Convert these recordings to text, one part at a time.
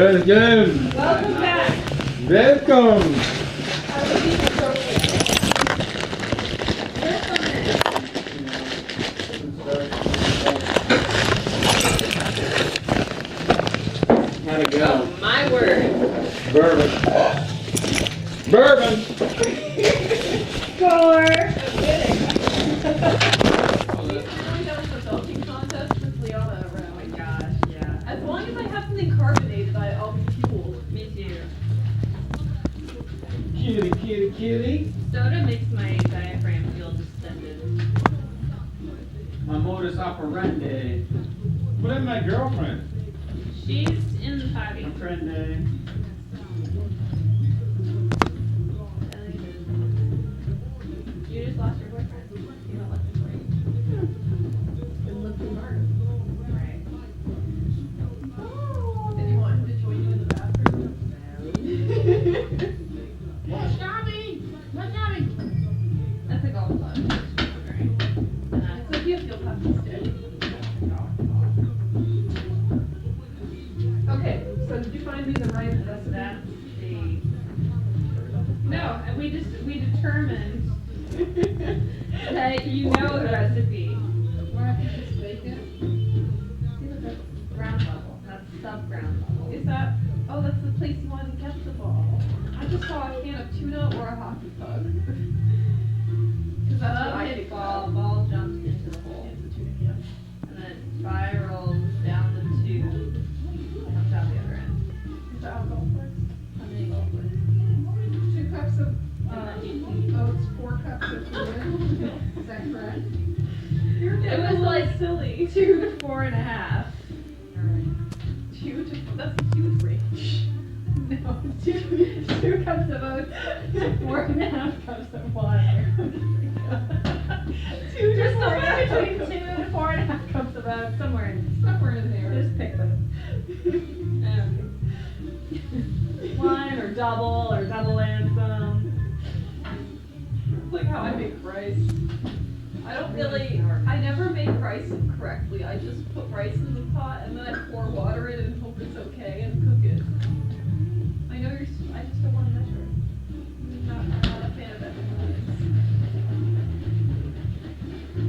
Welcome. Welcome back. Welcome. How'd it go? Oh, my word. Bourbon. Bourbon. Score. Oh my gosh, yeah. As long as I have something carbonated, I'll be fueled. Me too. Kitty, kitty, kitty. Soda makes my diaphragm feel distended. My modus operandi. What is my girlfriend? She's in the potty. My friend. You just lost your boyfriend. You don't look for you. And look to Mark. Right. Did you want him to join you in the bathroom? What's happening? What's happening? That's a golf club. Right. Sophia, you'll have to stay. Okay, so did you find me the right recipe? That's the. No, and we determined that you know the recipe. Where I think it's bacon. See, that's ground level, not sub-ground level. Is that, oh, that's the place you wanted to get the ball. I just saw a can of tuna or a hockey puck. Cause that's what I Hit think ball jumps into the hole. It's a tuna can. And then it spirals down the tube, comes out the other end. Is that how golf works? How many goals was 2 cups of it? oats, 4 cups of fluid. Is that correct? You're It getting was a little like silly. 2 to 4.5. 2 to, that's a huge range. No, two cups of oats, 4.5 cups of water. 2 to Just 4 somewhere between 2 to 4.5 cups of oats, somewhere in there. Just pick them. One or double Lansum. It's like how I make rice. I never make rice correctly. I just put rice in the pot and then I pour water in and hope it's okay and cook it. I know I just don't want to measure it. I'm not a fan of it.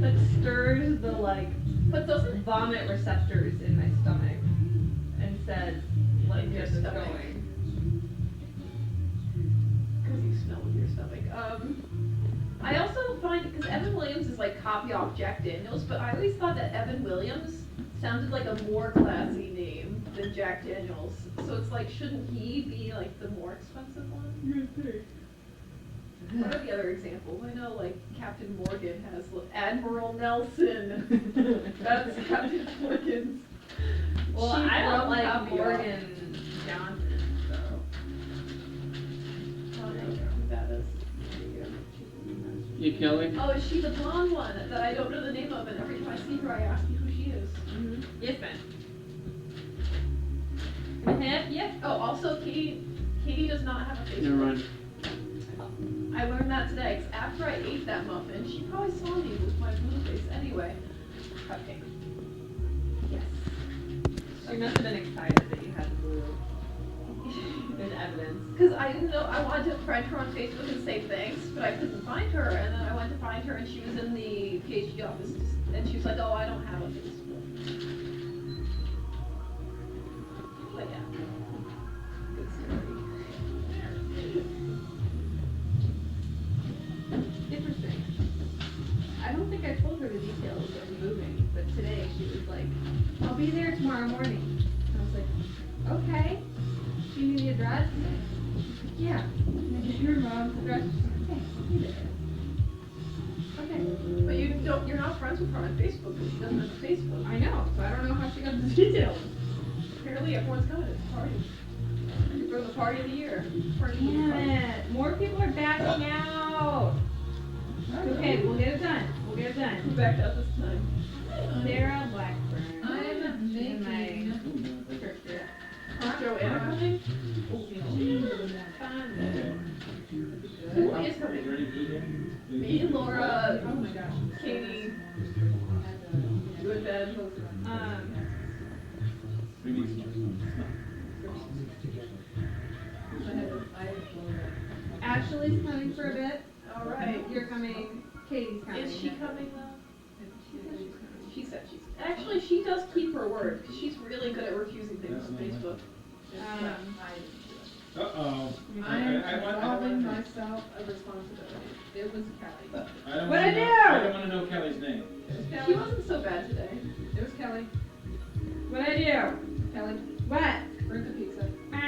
That stirs the But doesn't vomit receptors in my stomach and says, In your get this stomach. going. because you smell with your stomach. I also find, because Evan Williams is like copy off Jack Daniels, but I always thought that Evan Williams sounded like a more classy name than Jack Daniels. So it's like, shouldn't he be like the more expensive one? What are the other examples? I know like Captain Morgan has Admiral Nelson. That's Captain Morgan's. Well, cheap I don't rum like caviar. Morgan Johnson, so. I don't know who that is. You Kelly? Oh, is she the blonde one that I don't know the name of, and every time I see her I ask you who she is? Yes, ma'am. Yep. Oh, also Katie does not have a Never Facebook. mind. I learned that today, 'cause after I ate that muffin, she probably saw me with my blue face anyway. Cupcake. Yes. She must have been excited that you had blue in evidence. Because I didn't know, I wanted to friend her on Facebook and say thanks, but I couldn't find her, and then I went to find her and she was in the PhD office, and she was like, oh, I don't have a Facebook. But yeah. Good story. Interesting. I don't think I told her the details of moving, but today she was like, I'll be there tomorrow morning. I was like, okay. Do you need the address? She's like, yeah. And I give her mom's address. She's like, okay, I'll be there. Okay. But you're not friends with her on Facebook because she doesn't have a Facebook. I know, so I don't know how she got the details. Apparently everyone's coming to the party. For the party of the year. Party of the Damn it. More people are backing out. Okay, we'll get it done. We'll get it Who done. backed out this time? Sarah Blackburn. I'm In my making. scripture. Is Joanna coming? Who is coming? Me, Laura, Oh my gosh. Katie, good, bad, Um, Ashley's coming for a bit. Alright. You're coming. Katie's coming. Is she coming though? She said she's, actually, she does keep her word, because she's really good at refusing things on Facebook. Uh-oh. I'm I want absolving myself of responsibility. It was Kelly. What'd I do? I don't wanna know Kelly's name. It was She Kelly. wasn't so bad today. It was Kelly. What'd I do? Kelly, What? bring the pizza. Ah.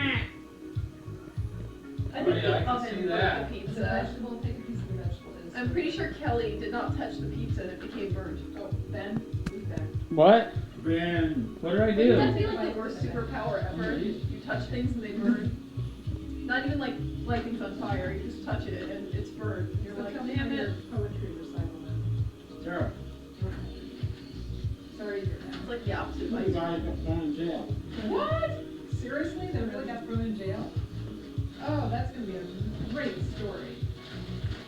I Oh, think yeah, I the can oven see broke that. the The pizza. vegetable, take a piece of the vegetable. It is I'm pretty sure Kelly did not touch the pizza and it became burnt. Oh, Ben, who's Ben? What? Ben, what did I Doesn't that do? feel like the worst superpower ever? You touch things and they burn. Not even like light things on fire, you just touch it and it's burnt. You're So like, tell me damn how your it. poetry recital went. Terrible. Sorry to hear It's like the opposite of You ice. guys got thrown in jail. that. What? Seriously? They really got thrown in jail? Oh, that's gonna be a great story.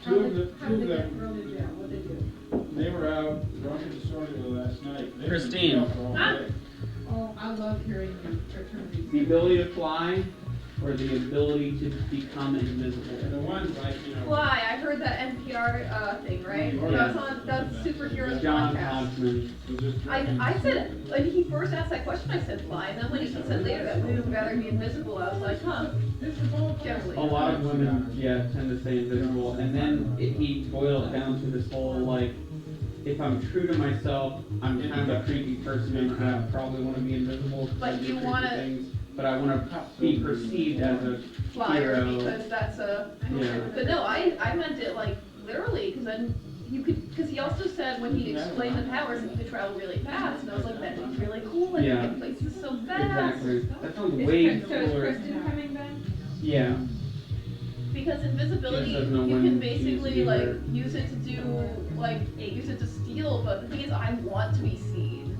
Two of the- How two did of they them. get thrown in jail? What'd they do? They were out drunk in Sorrento last night. They were in Christine. jail for all Huh? day. Oh, I love hearing you attorneys. The ability to fly or the ability to become And invisible? the ones like, Fly, I heard that NPR thing, right? Oh, That was yeah. on, that's Superheroes John podcast. Hodgman. I said, when he first asked that question, I said fly, and then when he said later that women would rather be invisible, I was like, huh, generally. A lot of women, yeah, tend to stay invisible, and then he boiled it down to this whole like, if I'm true to myself, I'm kind of a creepy person, and I probably want to be invisible. 'cause I But do you creepy wanna- things, but I want to be perceived as a Flyer, hero. because that's a, Yeah. but no, I meant it like literally, because then you could, because he also said when he explained the powers, that you could travel really fast, and I was like, that'd be really cool, like, Yeah. you get places so fast. Exactly. That sounds Is way Chris- so is cooler. Kristen coming then? Yeah. Because invisibility, Just doesn't know you when can she needs to basically be like there. use it to do like use it to steal, but the thing is I want to be seen.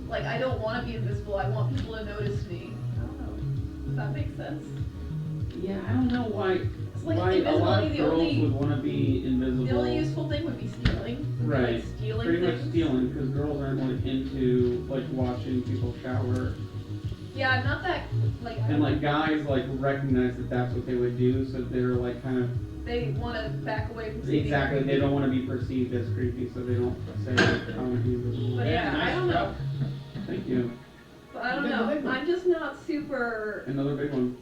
Like I don't want to be invisible, I want people to notice me. I don't know. Does that make sense? Yeah, I don't know why. It's like Why a lot invisibility, of the girls only would want to be invisible. the only useful thing would be stealing. Right. Like stealing Pretty things. much stealing, because girls aren't like into like watching people shower, Yeah, not that like and like guys like recognize that that's what they would do, so they're like kind of they want to back away from seeing exactly. They creepy. don't want to be perceived as creepy, so they don't say I want to be invisible. But yeah, I don't know. Thank you. But I don't know. I'm just not super. Another big one.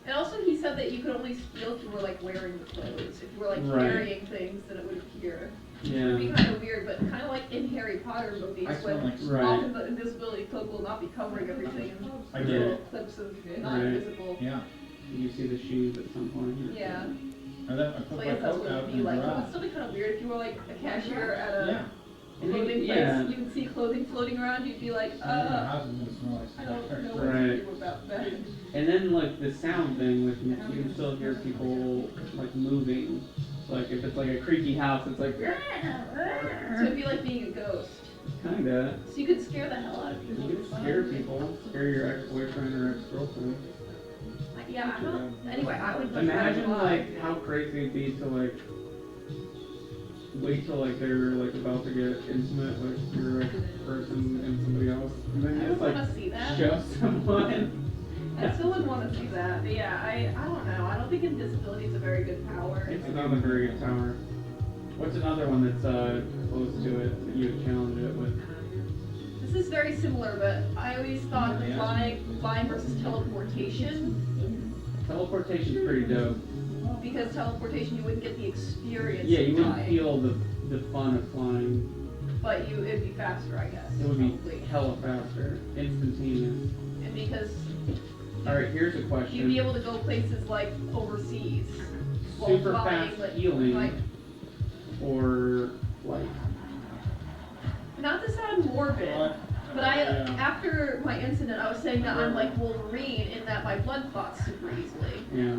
And also, he said that you could only steal if you were like wearing the clothes. If you were like Right. carrying things, then it would appear. It would Yeah. be kind of weird, but kind of like in Harry Potter movies, I smell when like- Right. often the invisibility cloak will not be covering everything, and I there's get little it. clips of not Right. invisible. Yeah. You see the shoes at some point. Yeah. I left, I So put I my guess that's coat what it out would in be the like. It would garage. still be kind of weird if you were like a cashier at a Yeah. And clothing you- place. yeah. You can see clothing floating around. You'd be like, My house is gonna smell like I don't stuff. know what Right. to do about that. And then like the sound thing, like you can still hear people like moving. Like if it's like a creaky house, it's like So it'd be like being a ghost. kinda. So you could scare the hell out of people. You can scare people, scare your ex-boyfriend or ex-girlfriend. Yeah, I don't. Anyway, I would. Imagine fly. like how crazy it'd be to like wait till like they're like about to get intimate with your ex-person and somebody else, and then I just would like want to see that. show someone. I still would want to see that. But yeah, I don't know. I don't think invisibility is a very good power. It's not a very good power. What's another one that's close to it that you would challenge it with? This is very similar, but I always thought the flying versus teleportation, Teleportation's pretty dope. because teleportation you wouldn't get the experience. Yeah, of you wouldn't flying, feel the fun of flying. but it'd be faster, I guess. It would be probably. hella faster, instantaneous. And because All right, here's a you'd be question. able to go places like overseas. while Super flying, fast like- healing like, or flight? not to sound morbid, but after my incident, I was saying that I'm like Wolverine in that my blood clots super easily. Yeah.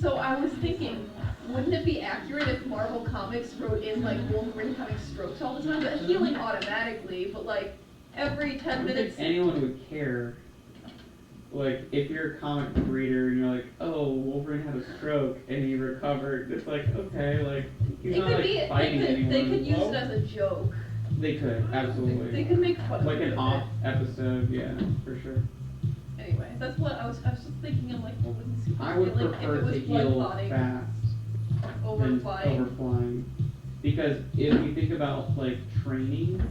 So I was thinking, wouldn't it be accurate if Marvel Comics wrote in like Wolverine having strokes all the time, but healing automatically, but like every 10 I don't minutes? think anyone would care. Like, if you're a comic book reader and you're like, oh, Wolverine had a stroke and he recovered, it's like, okay, like, he's It not could like be. fighting anyone. They could use it as a joke. They could, absolutely. They could make fun of Like it. an off episode, yeah, for sure. Anyway, that's what I was just thinking. I'm like, I would feel like prefer if it was to heal blood fast over than flying. over flying. Because if you think about like training,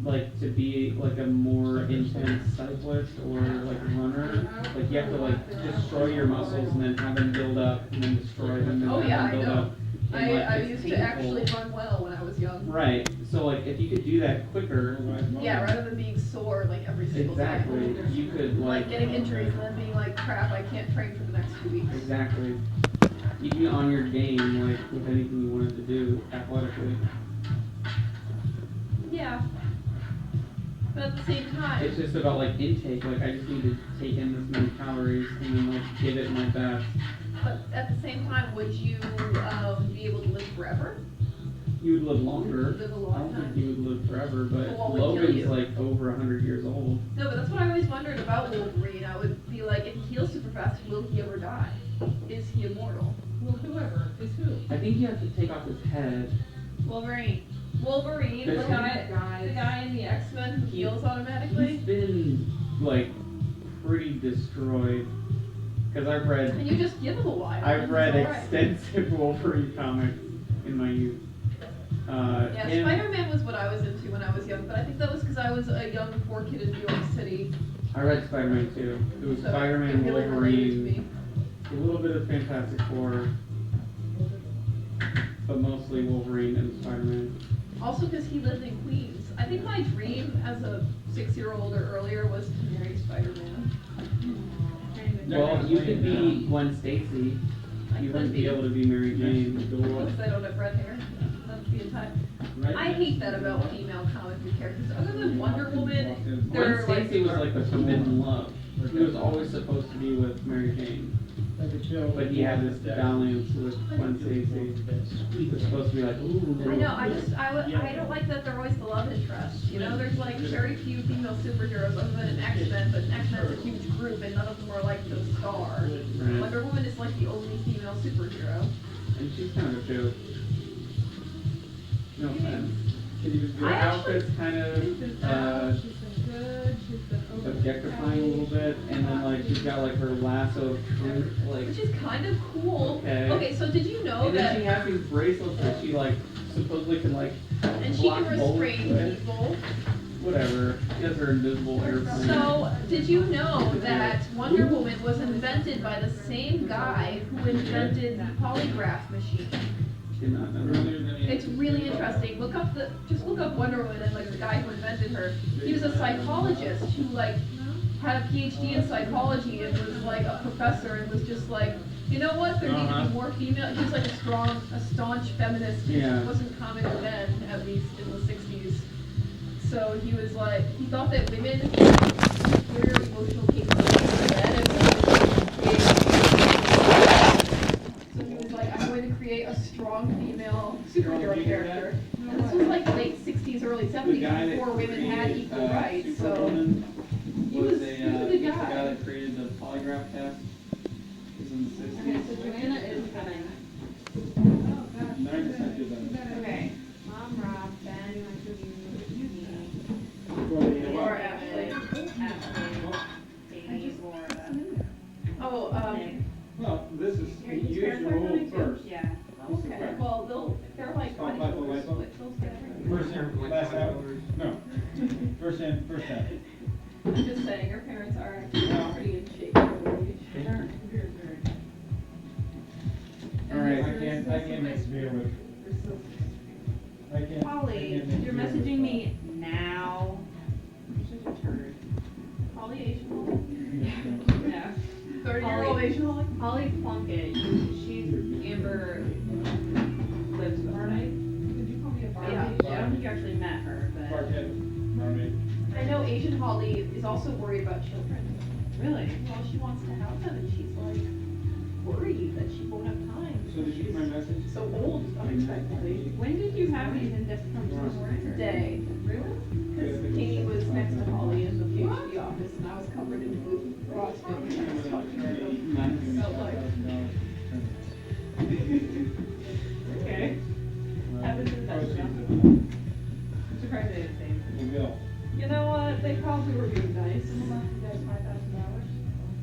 like to be like a more intense cyclist or like runner, like you have to like destroy your muscles and then have them build up and then destroy them and Oh have yeah, them I build know. up. And, like, I it's used to painful. actually run well when I was young. Right. So like if you could do that quicker, Yeah, rather than being sore like every single exactly, time. you could Like getting injuries and then being like, crap, I can't train for the next 2 weeks. exactly. You'd be on your game like with anything you wanted to do athletically. Yeah. But at the same time, It's just about like intake. Like I just need to take in this many calories and then like give it my best. but at the same time, would you be able to live forever? You would live longer. Live a I long don't think time. you would live forever, but Well, what would kill Logan's you? like over 100 years old. No, but that's what I always wondered about Wolverine. I would be like, if he heals super fast, will he ever die? Is he immortal? Well, whoever is who? I think you have to take off his head. Wolverine, the Does guy in the X-Men who heals automatically. He's been like pretty destroyed. Because I've read And you just give him a while. I've and read he's all right. extensive Wolverine comics in my youth. Yeah, him- Spider-Man was what I was into when I was young, but I think that was because I was a young poor kid in New York City. I read Spider-Man too. It was So Spider-Man, it really related to Wolverine, me. a little bit of Fantastic Four, but mostly Wolverine and Spider-Man. Also because he lived in Queens. I think my dream as a 6-year-old or earlier was to marry Spider-Man. Well, you could be Gwen Stacy. I You could wouldn't be able to be Mary Jane. Because I don't have red hair. That's the entire. I hate that about female comic book characters. Other than Wonder Woman, Gwen they're like. Stacy was like the forbidden love. He was always supposed to be with Mary Jane. But he had this dalliance with Gwen Stacy. He was supposed to be like, ooh. I know. I don't like that they're always the love interest. You know, there's like very few female superheroes other than in X-Men, but X-Men's a huge group, and none of them are like the star. Right. Wonder Woman is like the only female superhero. And she's kind of a joke. No offense. Her I actually- outfit's kind She's been of out, she's been good, she's been over. objectifying a little bit, and then like she's got like her lasso of truth, like. Which is kind of cool. Okay. So did you know And then she that? has these bracelets that she like supposedly can like And she block can bullets restrain with. people. Whatever. She has her invisible airplane. So, did you know that Wonder Woman was invented by the same guy who invented the polygraph machine? Did not know that. It's really interesting. Just look up Wonder Woman and like the guy who invented her. He was a psychologist who like had a PhD in psychology and was like a professor and was just like, you know what? There need to be more female. He was like a staunch feminist. Yeah. He wasn't common to men, at least in the 60s. So he was like, he thought that women had superior emotional capabilities to men, and so he was like, I'm going to create a strong female superhero character. And this was like late 60s, early 70s, before women had equal rights. So he was a good the guy guy. that created the polygraph test. He was in the 60s. Okay, so Joanna is coming. 9% did that. Okay. Mom, Rob, Ben, me, Or Ashley, Ashley. Katie, Laura. Oh, Nick. Well, this is, Are you you use scared your for rule coming too? first. Yeah. okay. Well, they're like Stop buddy by the brothers, lipo. but they'll stay. First in, last out? No. First in, first out. I'm just saying, your parents are actually pretty in shape for their age. Alright. I can't mix beer with. I can't. Holly, you're messaging me now. You're such a turd. Holly Asian Holly? Yeah. 30-year-old Asian Holly? Holly Plunkett, she's Amber lives with her. Did you call me a Barbie? Yeah, I don't think you actually met her, but. Bartend, mermaid. I know Asian Holly is also worried about children. Really? Well, she wants to have them, and she's like worried that she won't have time. So did you get my message? So old, unexpectedly. When did you have these in different from Today. Really? Because Katie was next to Holly in the PhD office, and I was covered in blue frosting. And I was talking to her. Felt like. Okay. Happens in Oh, touch, she's Surprised they didn't say. a bill. You know what? They probably were being nice.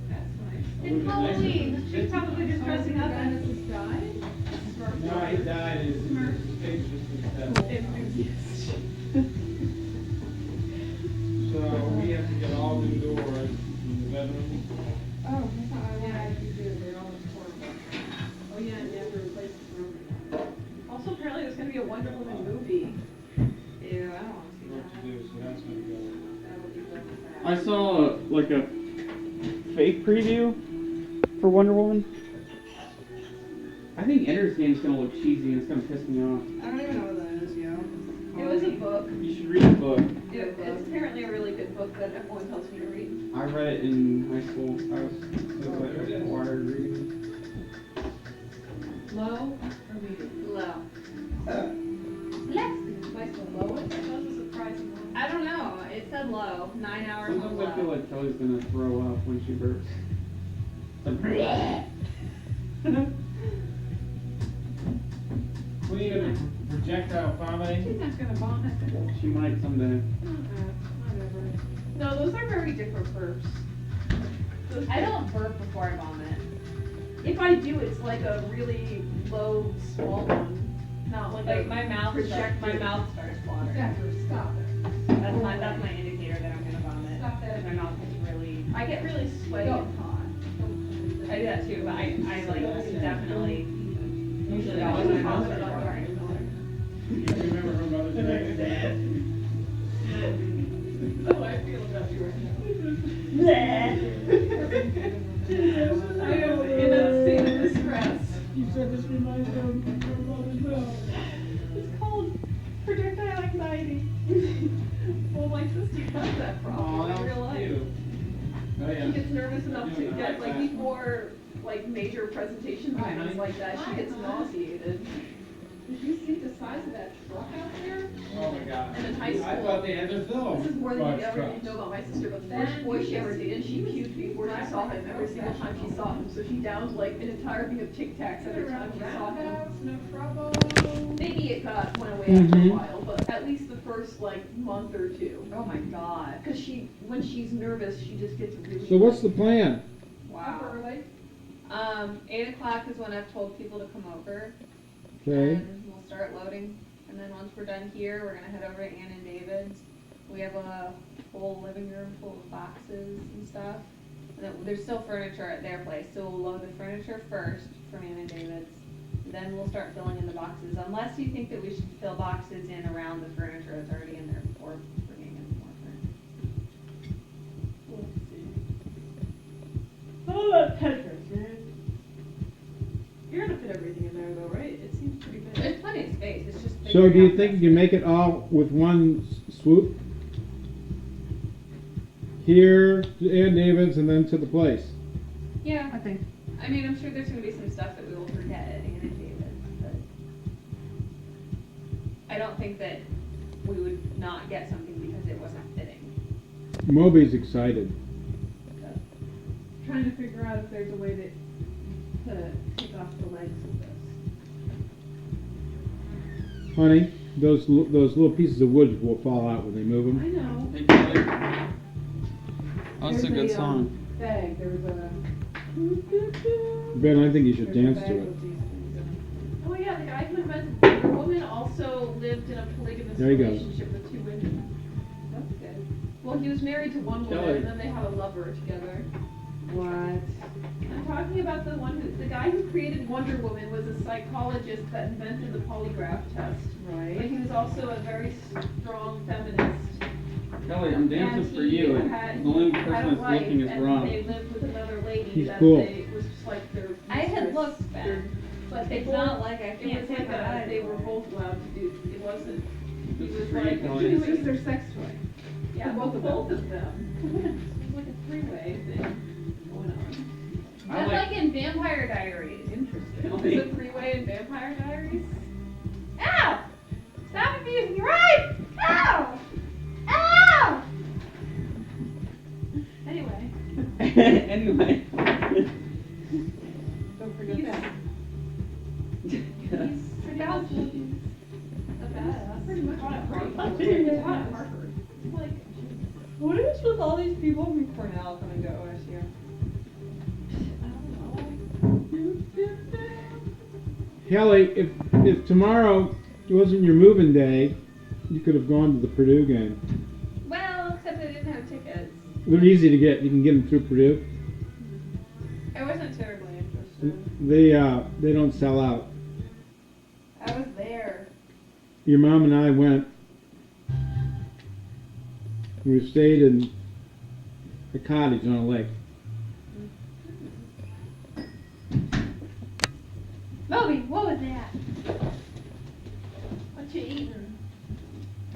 That's nice. Didn't Halloween. She's probably just dressing up as. Dennis died? No, he died, his face just was dead. So we have to get all new doors in the bedroom. Oh, I thought I had to do it, they're all horrible. Oh, yeah, and you have to replace the room. Also, apparently there's gonna be a Wonder Woman movie. Ew, I don't wanna see What to do, so that's gonna go. that. That would be really sad. I saw like a fake preview for Wonder Woman. I think Ender's Game's gonna look cheesy and it's gonna piss me off. I don't even know what that is, yo. It was a book. You should read the book. It's apparently a really good book that everyone tells me to read. I read it in high school. It was like required reading. Low or medium? Low. Yes. Like the lowest? That was a surprising one. I don't know. It said low. 9 hours on Sometimes I feel low. like Kelly's gonna throw up when she burps. Queen of projectile vomiting. She's not gonna vomit. She might someday. Whatever. No, those are very different burps. I don't burp before I vomit. If I do, it's like a really low, small one. Not like, Like a my mouth projected. starts watering. Zephyr, stop it. That's my indicator that I'm gonna vomit. Stop that. My mouth is really. I get really sweaty and hot. I do that too, but I like definitely. Usually always my mouth starts watering. You remember her Mother's Day? That's how I feel about you right now. I am in a state of distress. You said this reminds her of her Mother's Day. It's called projectile anxiety. Well, my sister has that problem in real life. cute. Oh, She yeah. gets nervous enough to Doing get, that like, fast. before, like, major presentations and things like that, she gets nauseated. Did you see the size of that truck out there? Oh, my God. And in high I thought school, they had their film. this is more than box you ever trucks. know about my sister, but the first boy she ever dated, she puked before she saw him every single time she saw him, so she downed, like, an entire thing of Tic Tacs every time she saw him. Roundhouse, no trouble. Maybe it went away after a Mhm. while, but at least the first, like, month or two. Oh my god. Because when she's nervous, she just gets really. So what's the plan? How Wow. early? 8 o'clock is when I've told people to come over. Okay, And we'll start loading. And then once we're done here, we're gonna head over to Ann and David's. We have a whole living room full of boxes and stuff. And then there's still furniture at their place, so we'll load the furniture first from Ann and David's. Then we'll start filling in the boxes, unless you think that we should fill boxes in around the furniture that's already in there before bringing in more furniture. Oh, that Tetris, man. You're gonna fit everything in there, though, right? It seems pretty big. There's plenty of space, it's just. so figuring do you out think the you can make it all with one swoop? Here, to Ann David's, and then to the place? Yeah, I think. I mean, I'm sure there's gonna be some stuff that we will forget at Ann and David's, but I don't think that we would not get something because it wasn't fitting. Moby's excited. Trying to figure out if there's a way to take off the legs of this. Honey, those little pieces of wood will fall out when they move I them. know. Hey, Kelly. That's a There's good song. Bag, there's a. Ben, I think you should there's a dance bag to it. with these things in Oh yeah, the guy who invented Wonder Woman also lived in a polygamous There he goes. relationship with 2 women. it. That's good. Well, he was married to one woman Kelly. and then they had a lover together. What? I'm talking about the guy who created Wonder Woman was a psychologist that invented the polygraph test. But Right. he was also a very strong feminist. Kelly, I'm dancing And for he you. had- The only had person a that's wife, looking is and Rob. they lived with another lady He's that cool. they, it was just like their I had mistress. looked, Ben. But they It's both, not like I it can't was take like my eyes they were off. both allowed to do, it wasn't, he This was is for you, like, Kelly. It's just their sex toy. yeah, both of both of them. It was like a 3-way thing going on. That's like in Vampire Diaries. Interesting. Kelly. Is it 3-way in Vampire Diaries? Ow! Stop abusing your right! Ow! Ow! Anyway, Anyway. Don't forget He's- that. he's pretty much a badass. Pretty much. Taught at Harvard. Pretty He much. taught at Harvard. He's like, What is with all these people from Cornell coming to OSU? I don't Kelly, if tomorrow wasn't your moving day, you could have gone to the Purdue game. Well, except I didn't have tickets. They're easy to get. You can get them through Purdue. I wasn't terribly interested. They don't sell out. I was there. Your mom and I went. We stayed in a cottage on a lake. Moby, what was that? What you eating?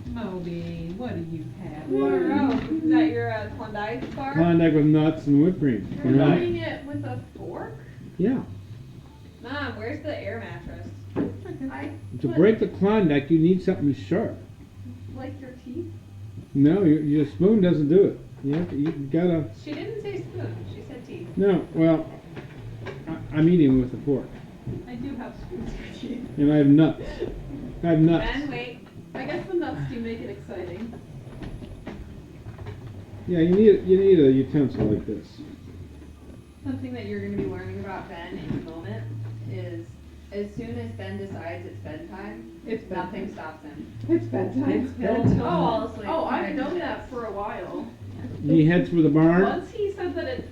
Moby, what do you have? Is that your Klondike bar? Klondike with nuts and whipped cream. You You're know? eating it with a fork? Yeah. Mom, where's the air mattress? To break the Klondike, you need something sharp. Like your teeth? No, your spoon doesn't do it. You gotta. She didn't say spoon. She said teeth. No, well, I'm eating with a fork, I do have spoons for teeth. and I have nuts. I have nuts. Ben, wait. I guess the nuts do make it exciting. Yeah, you need a utensil like this. Something that you're going to be learning about Ben in the moment is as soon as Ben decides it's bedtime, It's nothing bedtime. stops him. It's bedtime. It's bedtime. Oh, Fall asleep. Oh, I've Right. known that for a while. He heads for the barn. Once he said that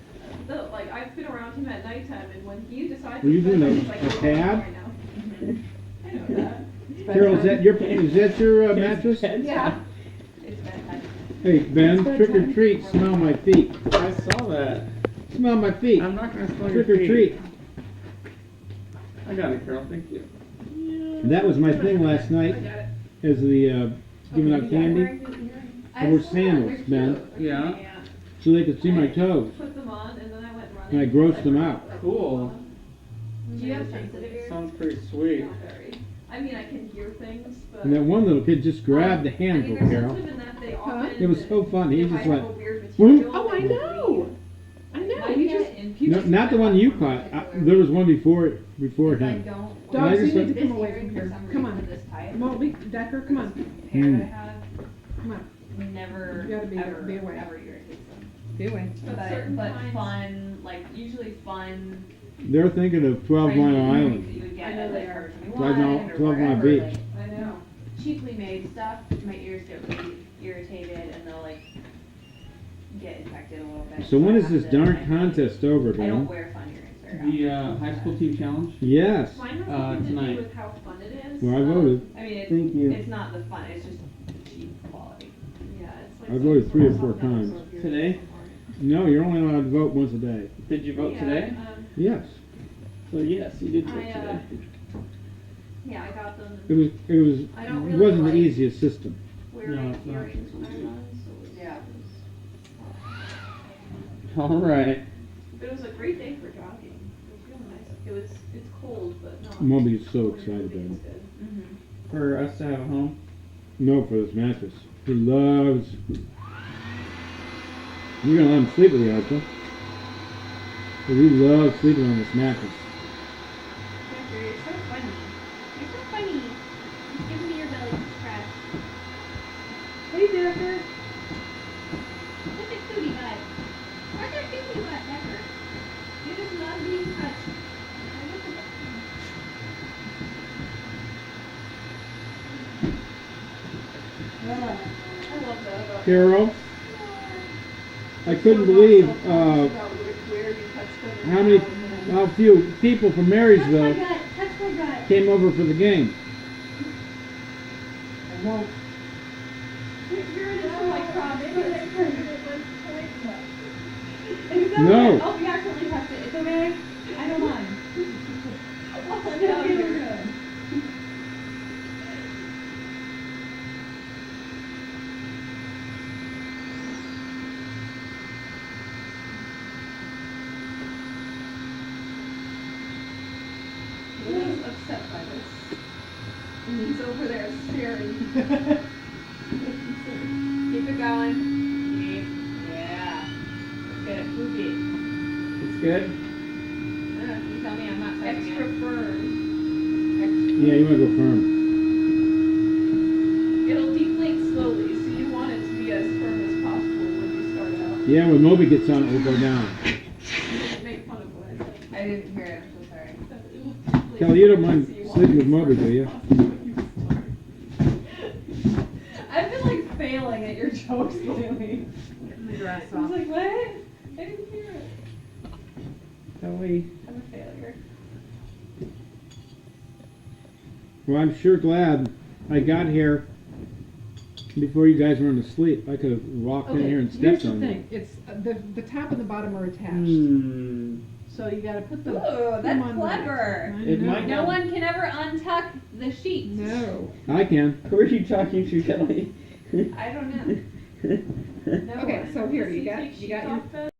like I've been around him at nighttime, and when he decides Were you it's doing bedtime, a- he's like, a "Oh, pad?" right now." I know that. Carol, is that your mattress? Yeah. It's bedtime. Hey Ben, It's trick or bedtime. treat. Smell my feet. I saw that. Smell my feet. I'm not gonna smell your Trick or feet. treat. I got it, Carol. Thank you. That was my thing last night, I got it. as the giving out candy, I wore saw that. sandals, They're Ben, cute. Yeah. so they could see my toes. Put them on, and then I went running. And I grossed them out. Cool. Do you have sensitive ears? Sounds pretty sweet. Not very. I mean, I can hear things, but. And that one little kid just grabbed the I mean, handle, they're Carol. sensitive in that they often. It was so funny. He if just I went, have a weird "Whoop." material, Oh, I they will know. bleed. I know. Like You that just in No, future not the one you One caught. particular There was one before If I him. don't. And I Dogs, just you went- need to come This away earring from for here. some Come reason on. this type. Moby, Decker, come on. Hair Hmm. that I have Come on. never You gotta be ever, be away. ever irritates them. Be away. But certain But kinds- fun, like usually fun. They're thinking of 12 trendy Mile earrings Island. that you would I get know at they like are. Forever 12 Mile- 21 or 12 Mile wherever, Beach. like, I know. cheaply made stuff, my ears get really irritated and they'll like get infected a little bit. So when I is have this to, darn like, contest over, I don't Ben? wear fun earrings very often. The high school team challenge. Yes. Mine has Uh, something to tonight. do with how fun it is. Well, I voted. I mean, Thank you. it's not the fun, it's just cheap quality. Yeah, it's like. I voted some 3 or sort of 4 something times. else or Today? No, you're only allowed to vote once a day. Did you vote Yeah, today? Yes. So yes, you did vote I, today. Yeah, I got them. I don't It really wasn't the like- easiest system. Wearing No, it's not. earrings when I run, so it's. Yeah. All right. But it was a great day for jogging. It was real nice. It's cold, but not. Moby's so really excited, it's Ben. good. Mm-hmm. For us to have a home. No, for this mattress. He loves. You're gonna let him sleep with you, aren't you? 'Cause he loves sleeping on this mattress. Jeffrey, you're so funny. You're so funny. Just give me your belly scratch. Hey, Decker. Look at Cootie Butt. Where's that Cootie Butt, Decker? You just love being touched. I look at I love that about. Carol, I couldn't believe how few people from Touch my Marysville gut. Touch my gut. came over for the game. You're in it for like Providence. No. Oh, you accidentally touched it. It's okay. I don't mind. Oh, no, you're good. He's upset by this. And he's over there staring. Keep it going. Keep. Yeah. Let's get it poopy. It's good. You tell me I'm not touching Extra it. firm. Yeah, you wanna go firm. It'll deflate slowly, so you want it to be as firm as possible when you start out. Yeah, when Moby gets on, it will go down. Make fun of what I said. I didn't hear it, I'm so sorry. Kelly, you don't mind sleeping with Mother, do you? I've been like failing at your jokes lately. Getting the dress I was off. like, what? I didn't hear it. Kelly. I'm a failure. Well, I'm sure glad I got here before you guys went to sleep. I could have walked in here and Here's stepped the on you. thing, it's, the top and the bottom are attached. Hmm. So you gotta put them. Ooh, them that's on clever. I It know. might No one can ever untuck the sheets. No. I can. Who are you talking to, Kelly? I don't know. No Okay, one. so here, you Does he got, take you got sheets your off bed?